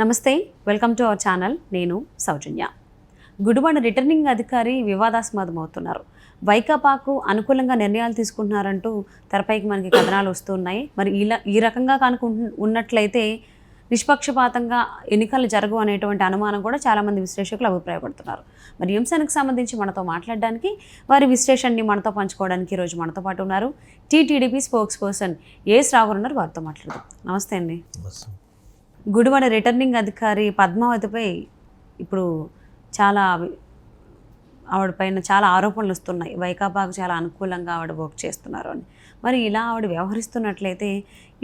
నమస్తే, welcome to our channel. నేను సౌజన్య. Gudivada returning అధికారి వివాదాస్పదమవుతున్నారు. వైకాపాకు అనుకూలంగా నిర్ణయాలు తీసుకుంటున్నారంటూ తెరపైకి మనకి కథనాలు వస్తున్నాయి. మరి ఈ రకంగా కనుక ఉన్నట్లయితే నిష్పక్షపాతంగా ఎన్నికలు జరగవు అనేటువంటి అనుమానం కూడా చాలామంది విశ్లేషకులు అభిప్రాయపడుతున్నారు. మరి ఈ అంశానికి సంబంధించి మనతో మాట్లాడడానికి, వారి విశ్లేషణని మనతో పంచుకోవడానికి ఈరోజు మనతో పాటు ఉన్నారు టీటీడీపీ స్పోక్స్ పర్సన్ ఏఎస్ రావు ఉన్నారు. వారితో మాట్లాడదాం. నమస్తే అండి. గుడివాడ రిటర్నింగ్ అధికారి పద్మావతిపై ఇప్పుడు ఆవిడ పైన చాలా ఆరోపణలు వస్తున్నాయి. వైకాపాకు చాలా అనుకూలంగా ఆవిడ వర్క్ చేస్తున్నారు అని. మరి ఇలా ఆవిడ వ్యవహరిస్తున్నట్లయితే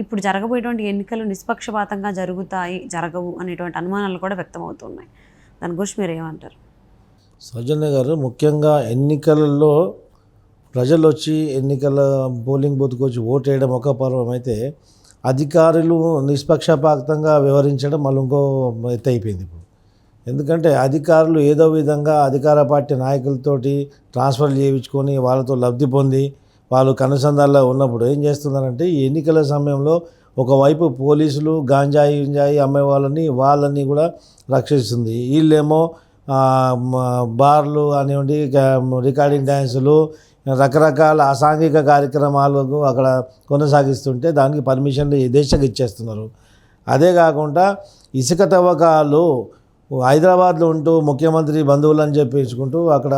ఇప్పుడు జరగబోయేటువంటి ఎన్నికలు నిష్పక్షపాతంగా జరగవు అనేటువంటి అనుమానాలు కూడా వ్యక్తమవుతున్నాయి. దాని గురించి మీరు ఏమంటారు? సౌజన్య గారు, ముఖ్యంగా ఎన్నికలలో ప్రజలు వచ్చి ఎన్నికల పోలింగ్ బూత్కి వచ్చి ఓటు వేయడం ఒక పర్వం అయితే, అధికారులు నిష్పక్షపాతంగా వ్యవహరించడం మళ్ళీ ఇంకో ఎత్తు అయిపోయింది ఇప్పుడు. ఎందుకంటే అధికారులు ఏదో విధంగా అధికార పార్టీ నాయకులతోటి ట్రాన్స్ఫర్లు చేయించుకొని వాళ్ళతో లబ్ధి పొంది వాళ్ళు కనుసంధాల్లో ఉన్నప్పుడు ఏం చేస్తున్నారంటే, ఈ ఎన్నికల సమయంలో ఒకవైపు పోలీసులు గాంజాయి అమ్మే వాళ్ళని కూడా రక్షిస్తుంది. వీళ్ళేమో బార్లు కానివ్వండి, రికార్డింగ్ డ్యాన్సులు, రకరకాల అసాంఘిక కార్యక్రమాలకు అక్కడ కొనసాగిస్తుంటే దానికి పర్మిషన్లు యథేచ్ఛగా ఇచ్చేస్తున్నారు. అదే కాకుండా ఇసుక తవ్వకాలు హైదరాబాద్లో ఉంటూ ముఖ్యమంత్రి బంధువులని చెప్పించుకుంటూ అక్కడ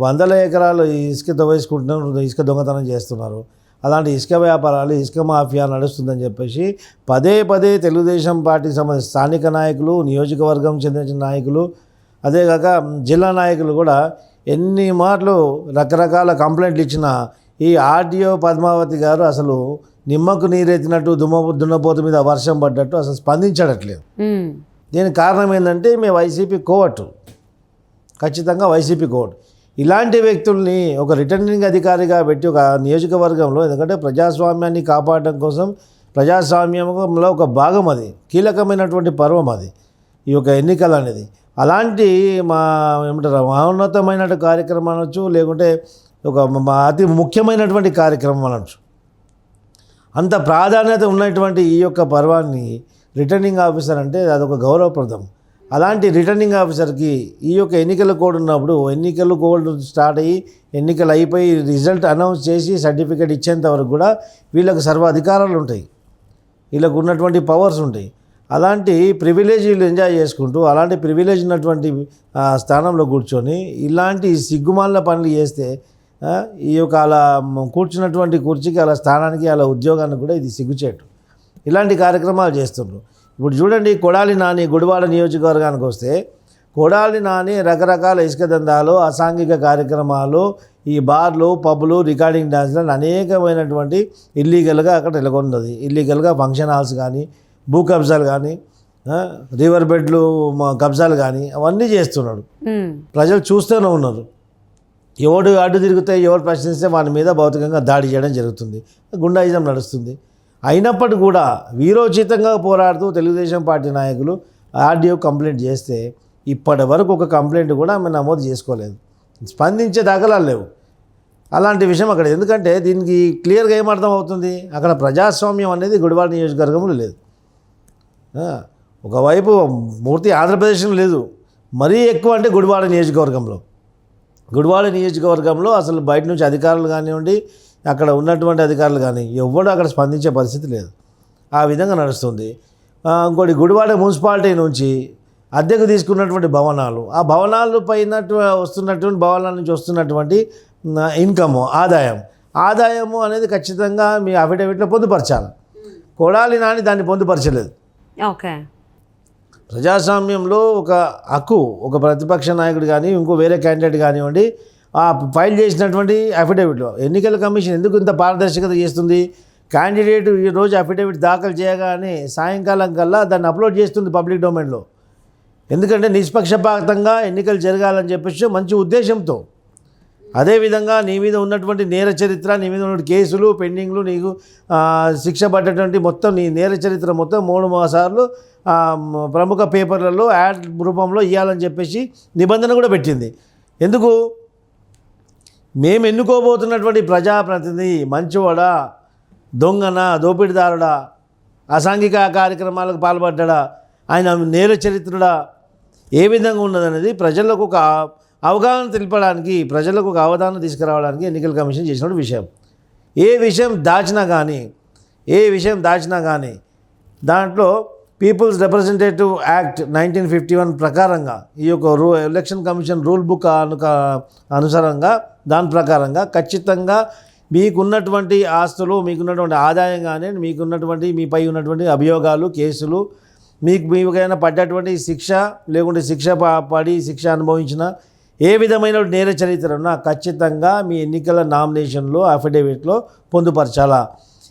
వందల ఎకరాలు ఇసుక తవ్వేసుకుంటున్నారు, ఇసుక దొంగతనం చేస్తున్నారు. అలాంటి ఇసుక వ్యాపారాలు, ఇసుక మాఫియా నడుస్తుందని చెప్పేసి పదే తెలుగుదేశం పార్టీకి సంబంధించిన స్థానిక నాయకులు, నియోజకవర్గం చెందిన నాయకులు, అదేగాక జిల్లా నాయకులు కూడా ఎన్ని మాటలు రకరకాల కంప్లైంట్లు ఇచ్చినా ఈ ఆర్డీఓ పద్మావతి గారు అసలు నిమ్మకు నీరెత్తినట్టు దున్నపోతు మీద వర్షం పడ్డట్టు అసలు స్పందించడట్లేదు. దీనికి కారణం ఏంటంటే మేము వైసీపీ కోవట్టు, ఖచ్చితంగా వైసీపీ కోవట్టు. ఇలాంటి వ్యక్తుల్ని ఒక రిటర్నింగ్ అధికారిగా పెట్టి ఒక నియోజకవర్గంలో, ఎందుకంటే ప్రజాస్వామ్యాన్ని కాపాడడం కోసం, ప్రజాస్వామ్యంలో ఒక భాగం అది, కీలకమైనటువంటి పర్వం అది ఈ యొక్క ఎన్నికలు అనేది. అలాంటి ఏమంటారు మహోన్నతమైన కార్యక్రమం అనొచ్చు, లేకుంటే ఒక అతి ముఖ్యమైనటువంటి కార్యక్రమం అనొచ్చు. అంత ప్రాధాన్యత ఉన్నటువంటి ఈ యొక్క పర్వాన్ని రిటర్నింగ్ ఆఫీసర్ అంటే అదొక గౌరవప్రదం. అలాంటి రిటర్నింగ్ ఆఫీసర్కి ఈ యొక్క ఎన్నికల కోడ్ ఉన్నప్పుడు, ఎన్నికల కోడ్ స్టార్ట్ అయ్యి ఎన్నికలు అయిపోయి రిజల్ట్ అనౌన్స్ చేసి సర్టిఫికేట్ ఇచ్చేంత వరకు కూడా వీళ్ళకు సర్వ అధికారాలు ఉంటాయి, వీళ్ళకు ఉన్నటువంటి పవర్స్ ఉంటాయి. అలాంటి ప్రివిలేజీలు ఎంజాయ్ చేసుకుంటూ, అలాంటి ప్రివిలేజ్ ఉన్నటువంటి స్థానంలో కూర్చొని ఇలాంటి సిగ్గుమాలిన పనులు చేస్తే ఈ యొక్క అలా కూర్చున్నటువంటి కుర్చీకి, అలా స్థానానికి, అలా ఉద్యోగానికి కూడా ఇది సిగ్గుచేటు. ఇలాంటి కార్యక్రమాలు చేస్తుండ్రు. ఇప్పుడు చూడండి, కొడాలి నాని గుడివాడ నియోజకవర్గానికి వస్తే, కొడాలి నాని రకరకాల ఇసుక దందాలు, అసాంఘిక కార్యక్రమాలు, ఈ బార్లు, పబ్బులు, రికార్డింగ్ డ్యాన్స్లను అనేకమైనటువంటి ఇల్లీగల్గా అక్కడ నెలకొన్నది. ఇల్లీగల్గా ఫంక్షన్ హాల్స్ కానీ, భూ కబ్జాలు కానీ, రివర్ బెడ్లు కబ్జాలు కానీ అవన్నీ చేస్తున్నాడు. ప్రజలు చూస్తూనే ఉన్నారు. ఎవడు అడ్డు తిరిగితే, ఎవరు ప్రశ్నిస్తే వాని మీద భౌతికంగా దాడి చేయడం జరుగుతుంది, గుండాయిజం నడుస్తుంది. అయినప్పటికీ కూడా వీరోచితంగా పోరాడుతూ తెలుగుదేశం పార్టీ నాయకులు ఆర్డీఓ కంప్లైంట్ చేస్తే ఇప్పటి వరకు ఒక కంప్లైంట్ కూడా ఆమె నమోదు చేసుకోలేదు, స్పందించే దాఖలాలు లేవు. అలాంటి విషయం అక్కడ, ఎందుకంటే దీనికి క్లియర్గా ఏమర్థం అవుతుంది, అక్కడ ప్రజాస్వామ్యం అనేది గుడివాడ నియోజకవర్గంలో లేదు. ఒకవైపు పూర్తి ఆంధ్రప్రదేశ్లో లేదు, మరీ ఎక్కువ అంటే గుడివాడ నియోజకవర్గంలో అసలు బయట నుంచి అధికారులు కానివ్వండి, అక్కడ ఉన్నటువంటి అధికారులు కానీ ఎవడు అక్కడ స్పందించే పరిస్థితి లేదు. ఆ విధంగా నడుస్తుంది. ఇంకోటి, గుడివాడ మున్సిపాలిటీ నుంచి అద్దెకు తీసుకున్నటువంటి భవనాలు, ఆ భవనాలు పైన వస్తున్నటువంటి భవనాల నుంచి వస్తున్నటువంటి ఇన్కము, ఆదాయము అనేది ఖచ్చితంగా మీ అఫిడవిట్లో పొందుపరచాలి. కొడాలి నాని దాన్ని పొందుపరచలేదు. ఓకే, ప్రజాస్వామ్యంలో ఒక హక్కు, ఒక ప్రతిపక్ష నాయకుడు కానీ ఇంకో వేరే క్యాండిడేట్ కానివ్వండి, ఆ ఫైల్ చేసినటువంటి అఫిడవిట్లో ఎన్నికల కమిషన్ ఎందుకు ఇంత పారదర్శకత చేస్తుంది? క్యాండిడేట్ ఈరోజు అఫిడవిట్ దాఖలు చేయగానే సాయంకాలం కల్లా దాన్ని అప్లోడ్ చేస్తుంది పబ్లిక్ డొమైన్లో. ఎందుకంటే నిష్పక్షపాతంగా ఎన్నికలు జరగాలని చెప్పేసి మంచి ఉద్దేశంతో. అదేవిధంగా నీ మీద ఉన్నటువంటి నేర చరిత్ర, నీ మీద ఉన్నటువంటి కేసులు పెండింగ్లు, నీకు శిక్ష పడ్డటువంటి మొత్తం నీ నేర చరిత్ర మొత్తం 3 సార్లు ప్రముఖ పేపర్లలో యాడ్ రూపంలో ఇవ్వాలని చెప్పేసి నిబంధన కూడా పెట్టింది. ఎందుకు? మేము ఎన్నుకోబోతున్నటువంటి ప్రజాప్రతినిధి మంచివాడా, దొంగనా, దోపిడీదారుడా, అసాంఘిక కార్యక్రమాలకు పాల్పడ్డా ఆయన నేర చరిత్ర ఏ విధంగా ఉన్నదనేది ప్రజలకు ఒక అవగాహన తెలపడానికి, ప్రజలకు ఒక అవగాహన తీసుకురావడానికి ఎన్నికల కమిషన్ చేసిన విషయం. ఏ విషయం దాచినా కానీ దాంట్లో పీపుల్స్ రిప్రజెంటేటివ్ యాక్ట్ 1951 ప్రకారంగా ఈ యొక్క ఎలక్షన్ కమిషన్ రూల్ బుక్ అనుసారంగా దాని ప్రకారంగా ఖచ్చితంగా మీకున్నటువంటి ఆస్తులు, మీకున్నటువంటి ఆదాయం కానీ, మీపై ఉన్నటువంటి అభియోగాలు, కేసులు, మీకైనా పడ్డటువంటి శిక్ష, లేకుంటే శిక్ష అనుభవించిన ఏ విధమైన నేర చరిత్ర ఉన్నా ఖచ్చితంగా మీ ఎన్నికల నామినేషన్లో అఫిడవిట్లో పొందుపరచాలా.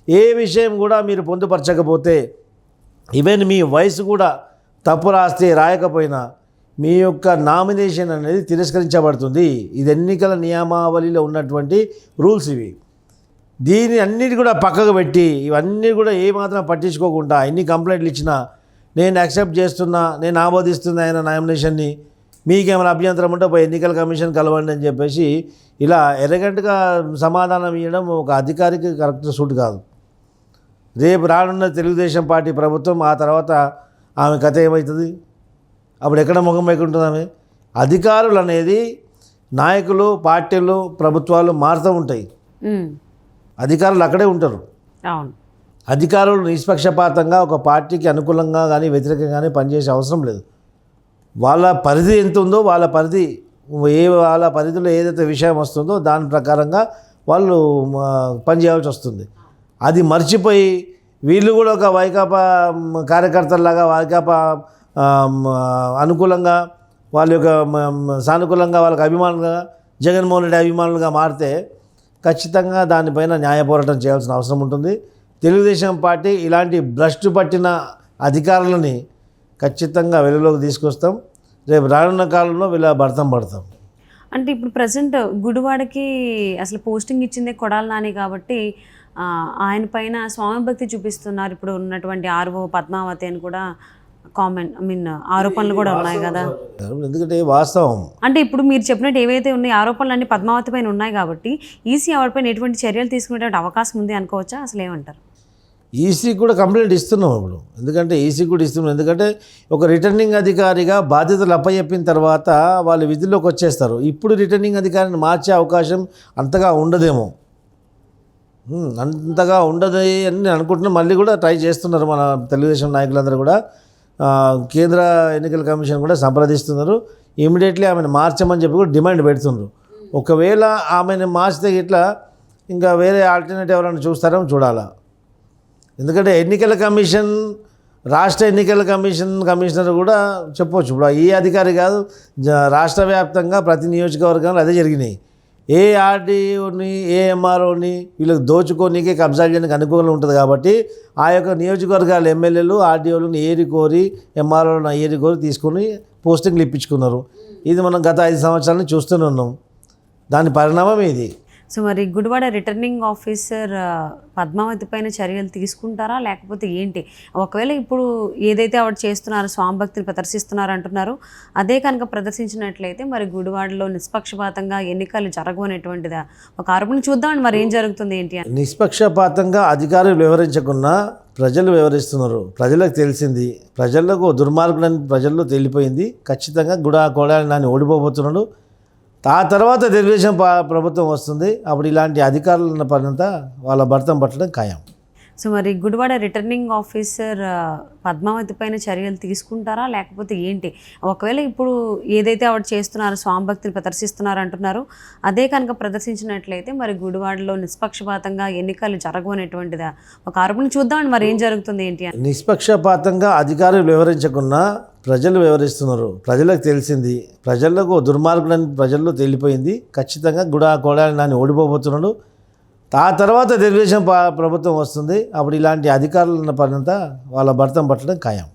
ఏ విషయం కూడా మీరు పొందుపరచకపోతే, ఈవెన్ మీ వయసు కూడా తప్పు రాయకపోయినా మీ యొక్క నామినేషన్ అనేది తిరస్కరించబడుతుంది. ఇది ఎన్నికల నియమావళిలో ఉన్నటువంటి రూల్స్ ఇవి. దీని అన్నిటి కూడా పక్కకు పెట్టి, ఇవన్నీ కూడా ఏమాత్రం పట్టించుకోకుండా, ఎన్ని కంప్లైంట్లు ఇచ్చినా నేను యాక్సెప్ట్ చేస్తున్నా, నేను ఆమోదిస్తున్నా ఆయన నామినేషన్ని, మీకేమైనా అభ్యంతరం ఉంటే పోయి ఎన్నికల కమిషన్ కలవండి అని చెప్పేసి ఇలా ఎరగంటగా సమాధానం ఇవ్వడం ఒక అధికారికి కరెక్ట్ సూట్ కాదు. రేపు రానున్న తెలుగుదేశం పార్టీ ప్రభుత్వం, ఆ తర్వాత ఆమె కథ ఏమవుతుంది? అప్పుడు ఎక్కడ ముఖం వైకుంటుంది ఆమె? అధికారులు అనేది నాయకులు, పార్టీలు, ప్రభుత్వాలు మారుతూ ఉంటాయి. అధికారులు అక్కడే ఉంటారు. అవును. అధికారులు నిష్పక్షపాతంగా ఒక పార్టీకి అనుకూలంగా కానీ వ్యతిరేకంగా కానీ పనిచేసే అవసరం లేదు. వాళ్ళ పరిధి ఎంత ఉందో వాళ్ళ పరిధిలో ఏదైతే విషయం వస్తుందో దాని ప్రకారంగా వాళ్ళు పనిచేయాల్సి వస్తుంది. అది మర్చిపోయి వీళ్ళు కూడా ఒక వైకాపా కార్యకర్తలాగా, వైకాపా అనుకూలంగా, వాళ్ళ యొక్క సానుకూలంగా, వాళ్ళకి అభిమానులుగా, జగన్మోహన్ రెడ్డి అభిమానులుగా మారితే ఖచ్చితంగా దానిపైన న్యాయ పోరాటం చేయాల్సిన అవసరం ఉంటుంది. తెలుగుదేశం పార్టీ ఇలాంటి భ్రష్టు పట్టిన అధికారులని ఖచ్చితంగా వెలుగులోకి తీసుకొస్తాం. రేపు రానున్న కాలంలో వీళ్ళ భర్తం పడతాం. అంటే ఇప్పుడు ప్రజెంట్ గుడివాడకి అసలు పోస్టింగ్ ఇచ్చిందే కొడాల నాని కాబట్టి ఆయన పైన స్వామి భక్తి చూపిస్తున్నారు. ఇప్పుడు ఉన్నటువంటి ఆర్ఓ పద్మావతి అని కూడా ఆరోపణలు కూడా ఉన్నాయి కదా. ఎందుకంటే వాస్తవం అంటే ఇప్పుడు మీరు చెప్పినట్టు ఏవైతే ఉన్నాయి ఆరోపణలు అన్ని పద్మావతి పైన ఉన్నాయి కాబట్టి ఈసీ ఆవిడపైన ఎటువంటి చర్యలు తీసుకునేటువంటి అవకాశం ఉంది అనుకోవచ్చా? అసలు ఏమంటారు? ఈసీ కూడా కంప్లైంట్ ఇస్తున్నాం ఇప్పుడు. ఎందుకంటే ఒక రిటర్నింగ్ అధికారిగా బాధ్యతలు అప్పచెప్పిన తర్వాత వాళ్ళు విధుల్లోకి వచ్చేస్తారు. ఇప్పుడు రిటర్నింగ్ అధికారిని మార్చే అవకాశం అంతగా ఉండదేమో, అని నేను అనుకుంటున్నాను. మళ్ళీ కూడా ట్రై చేస్తున్నారు మన తెలుగుదేశం నాయకులందరూ కూడా. కేంద్ర ఎన్నికల కమిషన్ కూడా సంప్రదిస్తున్నారు. ఇమీడియట్లీ ఆమెను మార్చమని చెప్పి కూడా డిమాండ్ పెడుతున్నారు. ఒకవేళ ఆమెను మార్చితే ఇట్లా ఇంకా వేరే ఆల్టర్నేటివ్ ఎవరైనా చూస్తారేమో చూడాలా. ఎందుకంటే ఎన్నికల కమిషన్, రాష్ట్ర ఎన్నికల కమిషనర్ కూడా చెప్పవచ్చు. ఇప్పుడు ఈ అధికారి కాదు, రాష్ట్ర వ్యాప్తంగా ప్రతి నియోజకవర్గంలో అదే జరిగినాయి. ఏ ఆర్డీఓని, ఏ ఎంఆర్ఓని వీళ్ళకి దోచుకోనికే, కబ్జా చేయడానికి అనుకూలంగా ఉంటుంది కాబట్టి ఆ యొక్క నియోజకవర్గాల ఎమ్మెల్యేలు, ఆర్డీఓలను ఏరికోరి, ఎంఆర్ఓలను ఏరికోరి తీసుకొని పోస్టింగ్లు ఇప్పించుకున్నారు. ఇది మనం గత 5 సంవత్సరాల నుంచి చూస్తూనే ఉన్నాం. దాని పరిణామం ఇది. సో మరి గుడివాడ రిటర్నింగ్ ఆఫీసర్ పద్మావతి పైన చర్యలు తీసుకుంటారా లేకపోతే ఏంటి? ఒకవేళ ఇప్పుడు ఏదైతే ఆవిడ చేస్తున్నారో, స్వామి భక్తిని ప్రదర్శిస్తున్నారు అంటున్నారు, అదే కనుక ప్రదర్శించినట్లయితే మరి గుడివాడలో నిష్పక్షపాతంగా ఎన్నికలు జరగవనేటువంటిదా ఒక ఆరోపణ. చూద్దామండి మరి ఏం జరుగుతుంది ఏంటి అని. నిష్పక్షపాతంగా అధికారులు వివరించకున్నా ప్రజలు వివరిస్తున్నారు. ప్రజలకు తెలిసింది, ప్రజలకు దుర్మార్గులని ప్రజల్లో తెలిపోయింది. ఖచ్చితంగా కొడాలి నాని ఓడిపోబోతున్నాడు. ఆ తర్వాత తెలుగుదేశం ప్రభుత్వం వస్తుంది. అప్పుడు ఇలాంటి అధికారులు ఉన్న పనంతా వాళ్ళ భర్తం పట్టడం ఖాయం. సో మరి గుడివాడ రిటర్నింగ్ ఆఫీసర్ పద్మావతి పైన చర్యలు తీసుకుంటారా లేకపోతే ఏంటి? ఒకవేళ ఇప్పుడు ఏదైతే ఆవిడ చేస్తున్నారో, స్వామి భక్తిని ప్రదర్శిస్తున్నారు అంటున్నారు, అదే కనుక ప్రదర్శించినట్లయితే మరి గుడివాడలో నిష్పక్షపాతంగా ఎన్నికలు జరగవనేటువంటిదా ఒక ఆరోపణ. చూద్దామండి మరి ఏం జరుగుతుంది ఏంటి అని. నిష్పక్షపాతంగా అధికారులు వివరించకున్నా ప్రజలు వివరిస్తున్నారు. ప్రజలకు తెలిసింది, ప్రజలకు దుర్మార్గులని ప్రజల్లో తెలిపోయింది. ఖచ్చితంగా కొడాలి నాని ఓడిపోబోతున్నాడు. ఆ తర్వాత తెలుగుదేశం ప్రభుత్వం వస్తుంది. అప్పుడు ఇలాంటి అధికారులు ఉన్న పనంతా వాళ్ళ భర్తం పట్టడం ఖాయం.